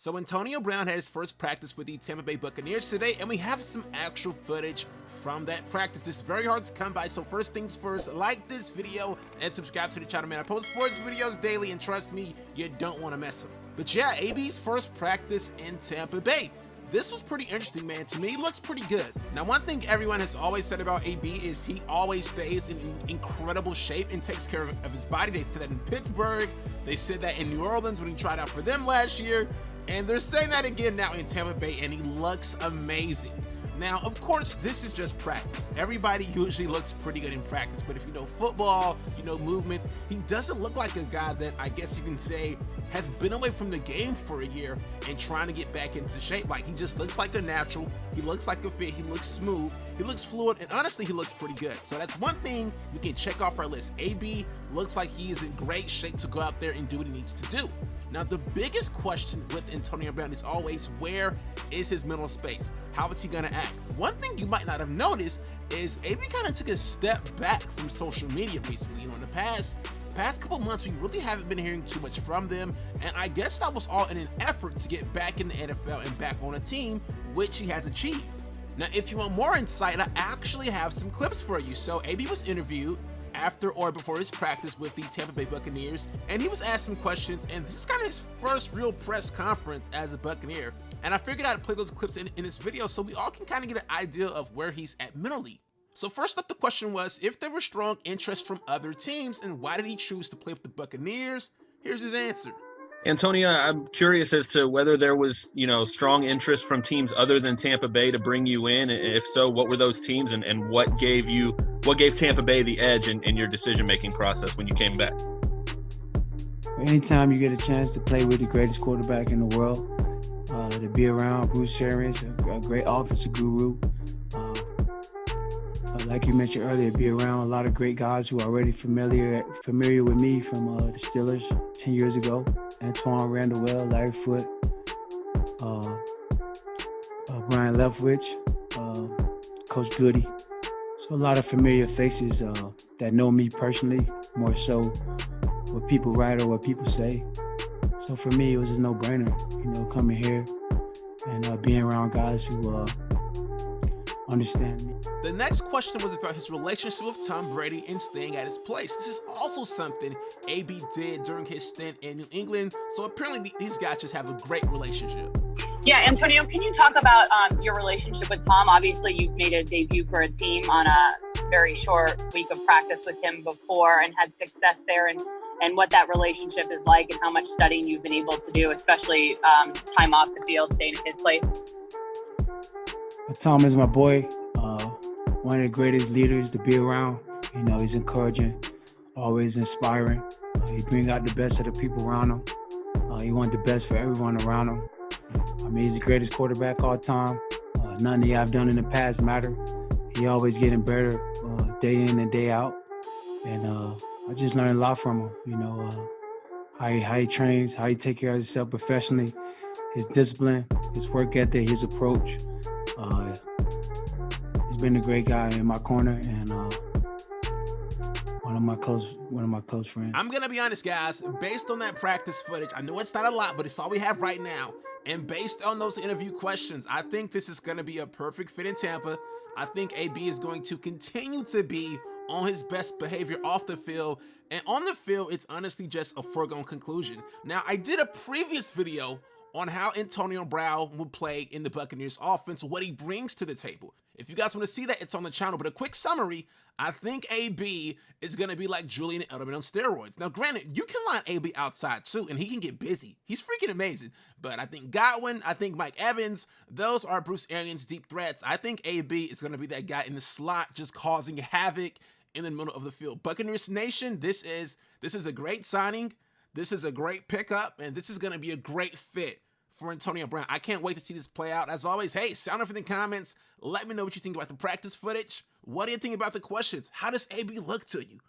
So Antonio Brown had his first practice with the Tampa Bay Buccaneers today, and we have some actual footage from that practice. It's very hard to come by, so first things first, like this video and subscribe to the channel, man. I post sports videos daily, and trust me, you don't want to miss them. But yeah, AB's first practice in Tampa Bay. This was pretty interesting, man. To me, he looks pretty good. Now, one thing everyone has always said about AB is he always stays in incredible shape and takes care of his body. They said that in Pittsburgh. They said that in New Orleans when he tried out for them last year. And they're saying that again now in Tampa Bay, and he looks amazing. Now, of course, this is just practice. Everybody usually looks pretty good in practice, but if you know football, you know movements, he doesn't look like a guy that I guess you can say has been away from the game for a year and trying to get back into shape. Like, he just looks like a natural. He looks like a fit. He looks smooth. He looks fluid, and honestly, he looks pretty good. So that's one thing we can check off our list. AB looks like he is in great shape to go out there and do what he needs to do. Now, the biggest question with Antonio Brown is always, where is his mental space? How is he going to act? One thing you might not have noticed is AB kind of took a step back from social media recently. You know, in the past couple months, we really haven't been hearing too much from them, and I guess that was all in an effort to get back in the NFL and back on a team, which he has achieved. Now, if you want more insight, I actually have some clips for you. So AB was interviewed after or before his practice with the Tampa Bay Buccaneers, and he was asked some questions, and this is kind of his first real press conference as a Buccaneer, and I figured I'd play those clips in this video so we all can kind of get an idea of where he's at mentally. So first up, the question was if there were strong interest from other teams, and why did he choose to play with the Buccaneers? Here's his answer. Antonio, I'm curious as to whether there was, strong interest from teams other than Tampa Bay to bring you in. If so, what were those teams, and what gave Tampa Bay the edge in your decision-making process when you came back? Anytime you get a chance to play with the greatest quarterback in the world, to be around Bruce Arians, a great offensive guru, like you mentioned earlier, be around a lot of great guys who are already familiar with me from the Steelers 10 years ago. Antoine Randall, Larry Foote, Brian Leftwich, Coach Goody. So a lot of familiar faces that know me personally, more so what people write or what people say. So for me, it was a no-brainer, coming here and being around guys who understand me. The next question was about his relationship with Tom Brady and staying at his place. This is also something AB did during his stint in New England, so apparently these guys just have a great relationship. Yeah, Antonio, can you talk about your relationship with Tom? Obviously, you've made a debut for a team on a very short week of practice with him before and had success there, and what that relationship is like and how much studying you've been able to do, especially time off the field, staying at his place. Tom is my boy. One of the greatest leaders to be around. He's encouraging, always inspiring. He brings out the best of the people around him. He wants the best for everyone around him. He's the greatest quarterback all time. Nothing that I've done in the past matter. He always getting better day in and day out. And I just learned a lot from him. How he trains, how he take care of himself professionally, his discipline, his work ethic, his approach. He's been a great guy in my corner and one of my close friends. I'm gonna be honest, guys. Based on that practice footage, I know it's not a lot, but it's all we have right now. And based on those interview questions, I think this is gonna be a perfect fit in Tampa. I think AB is going to continue to be on his best behavior off the field, and on the field, it's honestly just a foregone conclusion. Now, I did a previous video on how Antonio Brown would play in the Buccaneers offense, what he brings to the table. If you guys want to see that, it's on the channel, but a quick summary, I think AB is going to be like Julian Edelman on steroids. Now, granted, you can line AB outside too, and he can get busy. He's freaking amazing. But I think Godwin, I think Mike Evans, those are Bruce Arians' deep threats. I think AB is going to be that guy in the slot just causing havoc in the middle of the field. Buccaneers Nation, this is a great signing. This is a great pickup, and this is going to be a great fit for Antonio Brown. I can't wait to see this play out. As always, hey, sound off in the comments. Let me know what you think about the practice footage. What do you think about the questions? How does AB look to you?